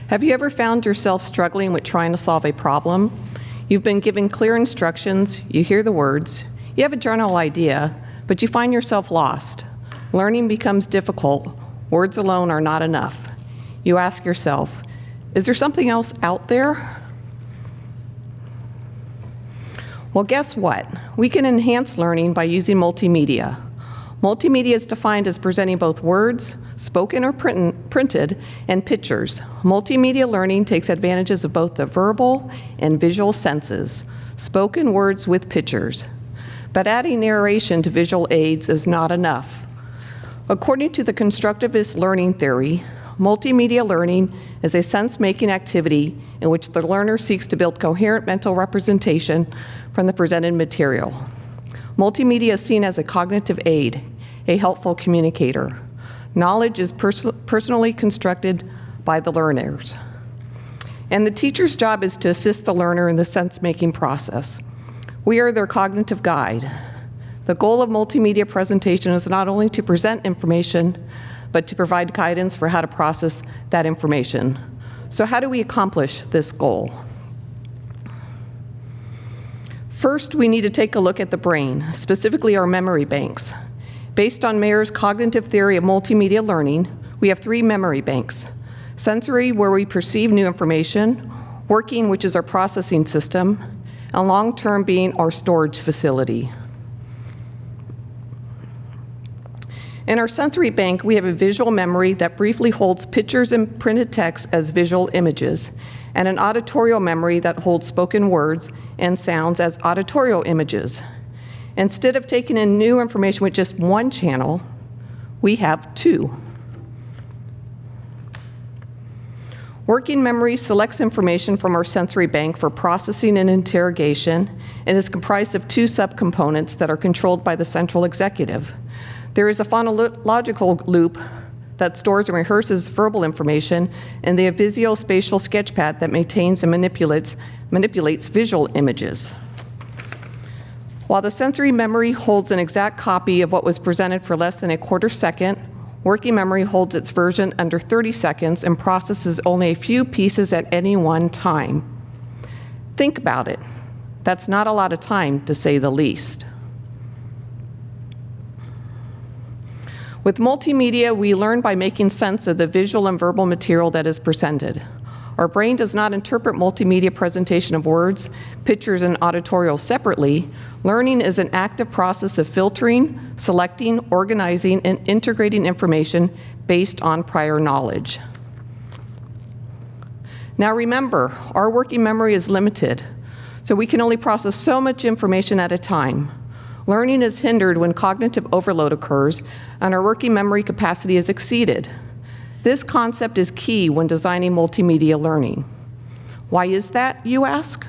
Have you ever found yourself struggling with trying to solve a problem? You've been given clear instructions, you hear the words, you have a general idea, but you find yourself lost. Learning becomes difficult. Words alone are not enough. You ask yourself, is there something else out there? Well, guess what? We can enhance learning by using multimedia. Multimedia is defined as presenting both words, spoken or printed, and pictures. Multimedia learning takes advantages of both the verbal and visual senses, spoken words with pictures. But adding narration to visual aids is not enough. According to the constructivist learning theory, multimedia learning is a sense-making activity in which the learner seeks to build coherent mental representation from the presented material. Multimedia is seen as a cognitive aid, a helpful communicator. Knowledge is personally constructed by the learners. And the teacher's job is to assist the learner in the sense-making process. We are their cognitive guide. The goal of multimedia presentation is not only to present information, but to provide guidance for how to process that information. So how do we accomplish this goal? First, we need to take a look at the brain, specifically our memory banks. Based on Mayer's cognitive theory of multimedia learning, we have 3 memory banks. Sensory, where we perceive new information, working, which is our processing system, and long-term being our storage facility. In our sensory bank, we have a visual memory that briefly holds pictures and printed text as visual images, and an auditorial memory that holds spoken words and sounds as auditorial images. Instead of taking in new information with just one channel, we have 2. Working memory selects information from our sensory bank for processing and interrogation and is comprised of 2 subcomponents that are controlled by the central executive. There is a phonological loop that stores and rehearses verbal information, and the visuospatial sketchpad that maintains and manipulates visual images. While the sensory memory holds an exact copy of what was presented for less than a quarter second, working memory holds its version under 30 seconds and processes only a few pieces at any one time. Think about it. That's not a lot of time, to say the least. With multimedia, we learn by making sense of the visual and verbal material that is presented. Our brain does not interpret multimedia presentation of words, pictures, and auditorial separately. Learning is an active process of filtering, selecting, organizing, and integrating information based on prior knowledge. Now remember, our working memory is limited, so we can only process so much information at a time. Learning is hindered when cognitive overload occurs and our working memory capacity is exceeded. This concept is key when designing multimedia learning. Why is that, you ask?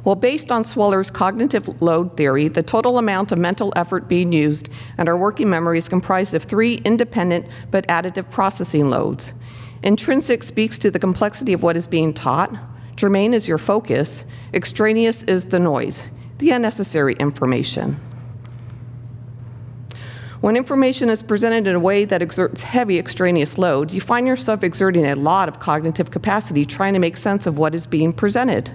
Well, based on Sweller's cognitive load theory, the total amount of mental effort being used in our working memory is comprised of 3 independent but additive processing loads. Intrinsic speaks to the complexity of what is being taught. Germane is your focus. Extraneous is the noise, the unnecessary information. When information is presented in a way that exerts heavy extraneous load, you find yourself exerting a lot of cognitive capacity trying to make sense of what is being presented.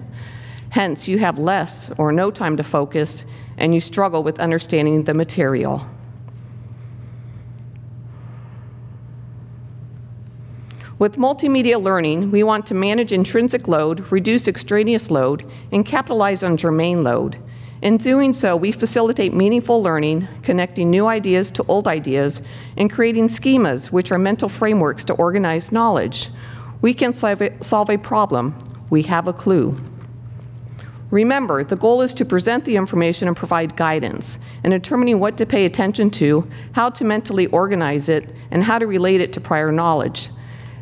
Hence, you have less or no time to focus, and you struggle with understanding the material. With multimedia learning, we want to manage intrinsic load, reduce extraneous load, and capitalize on germane load. In doing so, we facilitate meaningful learning, connecting new ideas to old ideas, and creating schemas, which are mental frameworks to organize knowledge. We can solve a problem. We have a clue. Remember, the goal is to present the information and provide guidance in determining what to pay attention to, how to mentally organize it, and how to relate it to prior knowledge.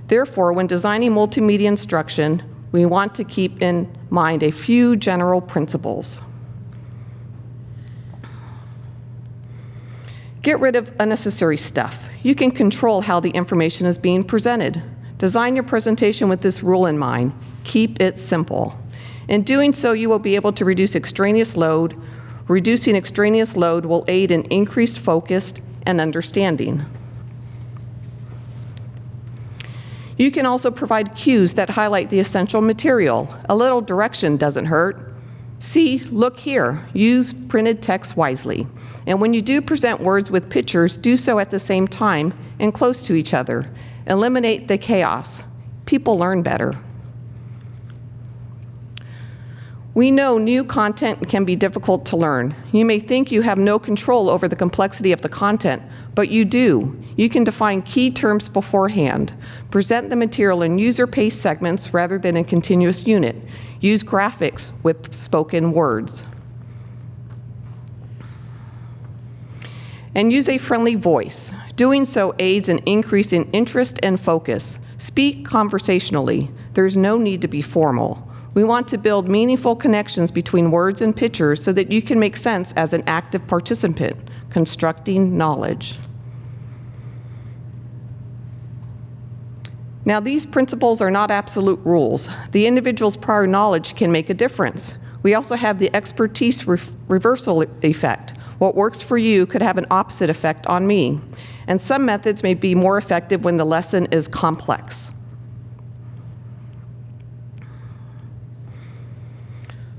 Therefore, when designing multimedia instruction, we want to keep in mind a few general principles. Get rid of unnecessary stuff. You can control how the information is being presented. Design your presentation with this rule in mind. Keep it simple. In doing so, you will be able to reduce extraneous load. Reducing extraneous load will aid in increased focus and understanding. You can also provide cues that highlight the essential material. A little direction doesn't hurt. See, look here. Use printed text wisely. And when you do present words with pictures, do so at the same time and close to each other. Eliminate the chaos. People learn better. We know new content can be difficult to learn. You may think you have no control over the complexity of the content, but you do. You can define key terms beforehand. Present the material in user-paced segments rather than a continuous unit. Use graphics with spoken words. And use a friendly voice. Doing so aids in increasing interest and focus. Speak conversationally. There's no need to be formal. We want to build meaningful connections between words and pictures so that you can make sense as an active participant, constructing knowledge. Now, these principles are not absolute rules. The individual's prior knowledge can make a difference. We also have the expertise reversal effect. What works for you could have an opposite effect on me. And some methods may be more effective when the lesson is complex.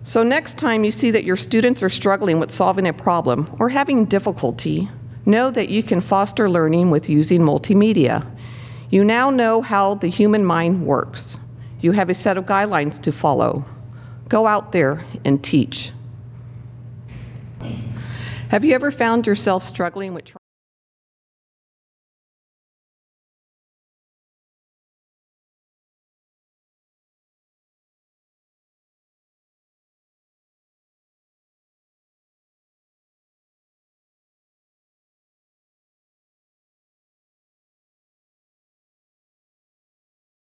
So next time you see that your students are struggling with solving a problem or having difficulty, know that you can foster learning with using multimedia. You now know how the human mind works. You have a set of guidelines to follow. Go out there and teach. Have you ever found yourself struggling with